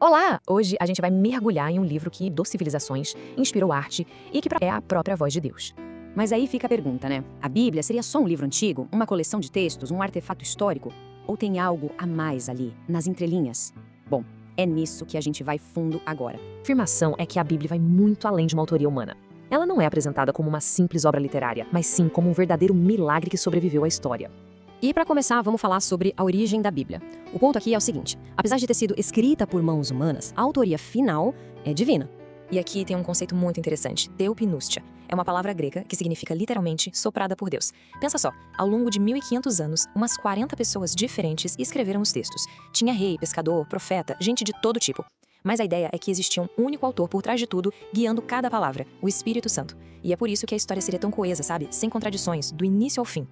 Olá! Hoje a gente vai mergulhar em um livro que mudou civilizações, inspirou arte e que é a própria voz de Deus. Mas aí fica a pergunta, né? A Bíblia seria só um livro antigo, uma coleção de textos, um artefato histórico? Ou tem algo a mais ali, nas entrelinhas? Bom, é nisso que a gente vai fundo agora. A afirmação é que a Bíblia vai muito além de uma autoria humana. Ela não é apresentada como uma simples obra literária, mas sim como um verdadeiro milagre que sobreviveu à história. E para começar, vamos falar sobre a origem da Bíblia. O ponto aqui é o seguinte: apesar de ter sido escrita por mãos humanas, a autoria final é divina. E aqui tem um conceito muito interessante, theopneustia. É uma palavra grega que significa literalmente soprada por Deus. Pensa só, ao longo de 1500 anos, umas 40 pessoas diferentes escreveram os textos. Tinha rei, pescador, profeta, gente de todo tipo. Mas a ideia é que existia um único autor por trás de tudo, guiando cada palavra, o Espírito Santo. E é por isso que a história seria tão coesa, sabe? Sem contradições, do início ao fim.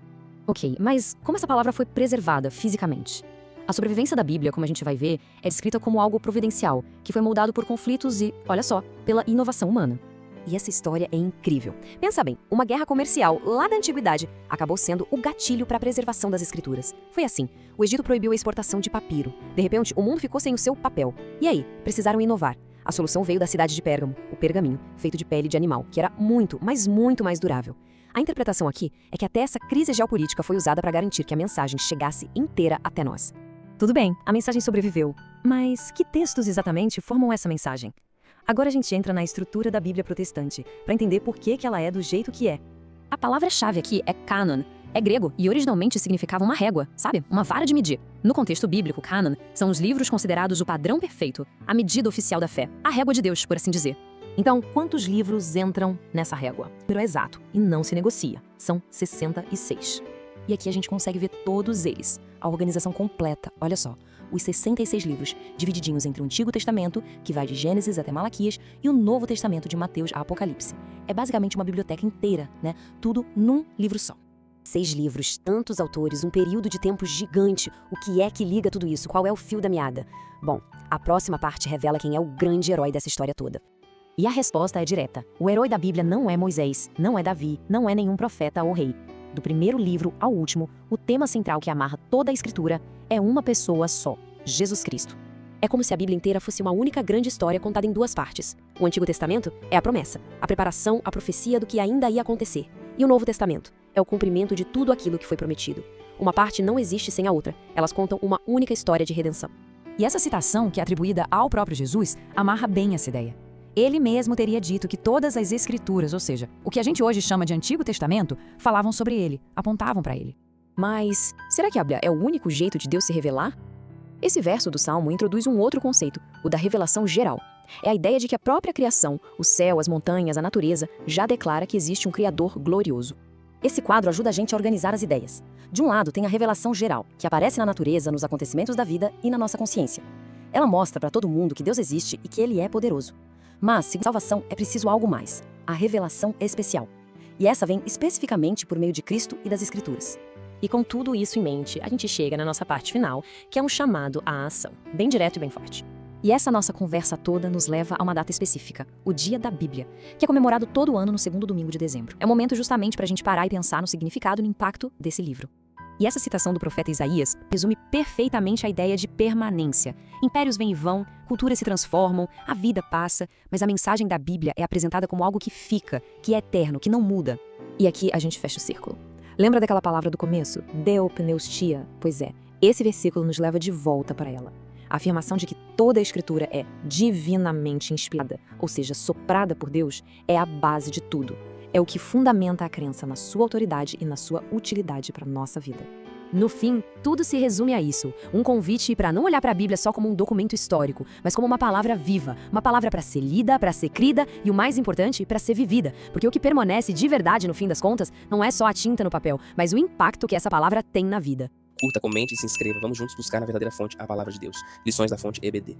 Ok, mas como essa palavra foi preservada fisicamente? A sobrevivência da Bíblia, como a gente vai ver, é descrita como algo providencial, que foi moldado por conflitos e, olha só, pela inovação humana. E essa história é incrível. Pensa bem, uma guerra comercial lá da antiguidade acabou sendo o gatilho para a preservação das escrituras. Foi assim, o Egito proibiu a exportação de papiro. De repente, o mundo ficou sem o seu papel. E aí, precisaram inovar. A solução veio da cidade de Pérgamo, o pergaminho, feito de pele de animal, que era muito, mas muito mais durável. A interpretação aqui é que até essa crise geopolítica foi usada para garantir que a mensagem chegasse inteira até nós. Tudo bem, a mensagem sobreviveu, mas que textos exatamente formam essa mensagem? Agora a gente entra na estrutura da Bíblia protestante, para entender por que ela é do jeito que é. A palavra-chave aqui é canon. É grego e originalmente significava uma régua, sabe? Uma vara de medir. No contexto bíblico, canon são os livros considerados o padrão perfeito, a medida oficial da fé, a régua de Deus, por assim dizer. Então, quantos livros entram nessa régua? O número é exato e não se negocia. São 66. E aqui a gente consegue ver todos eles. A organização completa, olha só. Os 66 livros, divididinhos entre o Antigo Testamento, que vai de Gênesis até Malaquias, e o Novo Testamento de Mateus a Apocalipse. É basicamente uma biblioteca inteira, né? Tudo num livro só. 6 livros, tantos autores, um período de tempo gigante. O que é que liga tudo isso? Qual é o fio da meada? Bom, a próxima parte revela quem é o grande herói dessa história toda. E a resposta é direta. O herói da Bíblia não é Moisés, não é Davi, não é nenhum profeta ou rei. Do primeiro livro ao último, o tema central que amarra toda a Escritura é uma pessoa só, Jesus Cristo. É como se a Bíblia inteira fosse uma única grande história contada em 2 partes. O Antigo Testamento é a promessa, a preparação, a profecia do que ainda ia acontecer. E o Novo Testamento é o cumprimento de tudo aquilo que foi prometido. Uma parte não existe sem a outra, elas contam uma única história de redenção. E essa citação, que é atribuída ao próprio Jesus, amarra bem essa ideia. Ele mesmo teria dito que todas as escrituras, ou seja, o que a gente hoje chama de Antigo Testamento, falavam sobre ele, apontavam para ele. Mas será que a Bíblia é o único jeito de Deus se revelar? Esse verso do Salmo introduz um outro conceito, o da revelação geral. É a ideia de que a própria criação, o céu, as montanhas, a natureza, já declara que existe um Criador glorioso. Esse quadro ajuda a gente a organizar as ideias. De um lado tem a revelação geral, que aparece na natureza, nos acontecimentos da vida e na nossa consciência. Ela mostra para todo mundo que Deus existe e que Ele é poderoso. Mas, segundo salvação, é preciso algo mais, a revelação especial. E essa vem especificamente por meio de Cristo e das Escrituras. E com tudo isso em mente, a gente chega na nossa parte final, que é um chamado à ação, bem direto e bem forte. E essa nossa conversa toda nos leva a uma data específica, o Dia da Bíblia, que é comemorado todo ano no segundo domingo de dezembro. É o momento justamente para a gente parar e pensar no significado e no impacto desse livro. E essa citação do profeta Isaías resume perfeitamente a ideia de permanência. Impérios vêm e vão, culturas se transformam, a vida passa, mas a mensagem da Bíblia é apresentada como algo que fica, que é eterno, que não muda. E aqui a gente fecha o círculo. Lembra daquela palavra do começo? Theopneustia? Pois é, esse versículo nos leva de volta para ela. A afirmação de que toda a Escritura é divinamente inspirada, ou seja, soprada por Deus, é a base de tudo. É o que fundamenta a crença na sua autoridade e na sua utilidade para a nossa vida. No fim, tudo se resume a isso, um convite para não olhar para a Bíblia só como um documento histórico, mas como uma palavra viva, uma palavra para ser lida, para ser crida e, o mais importante, para ser vivida, porque o que permanece de verdade no fim das contas não é só a tinta no papel, mas o impacto que essa palavra tem na vida. Curta, comente e se inscreva. Vamos juntos buscar na verdadeira fonte a palavra de Deus. Lições da fonte EBD.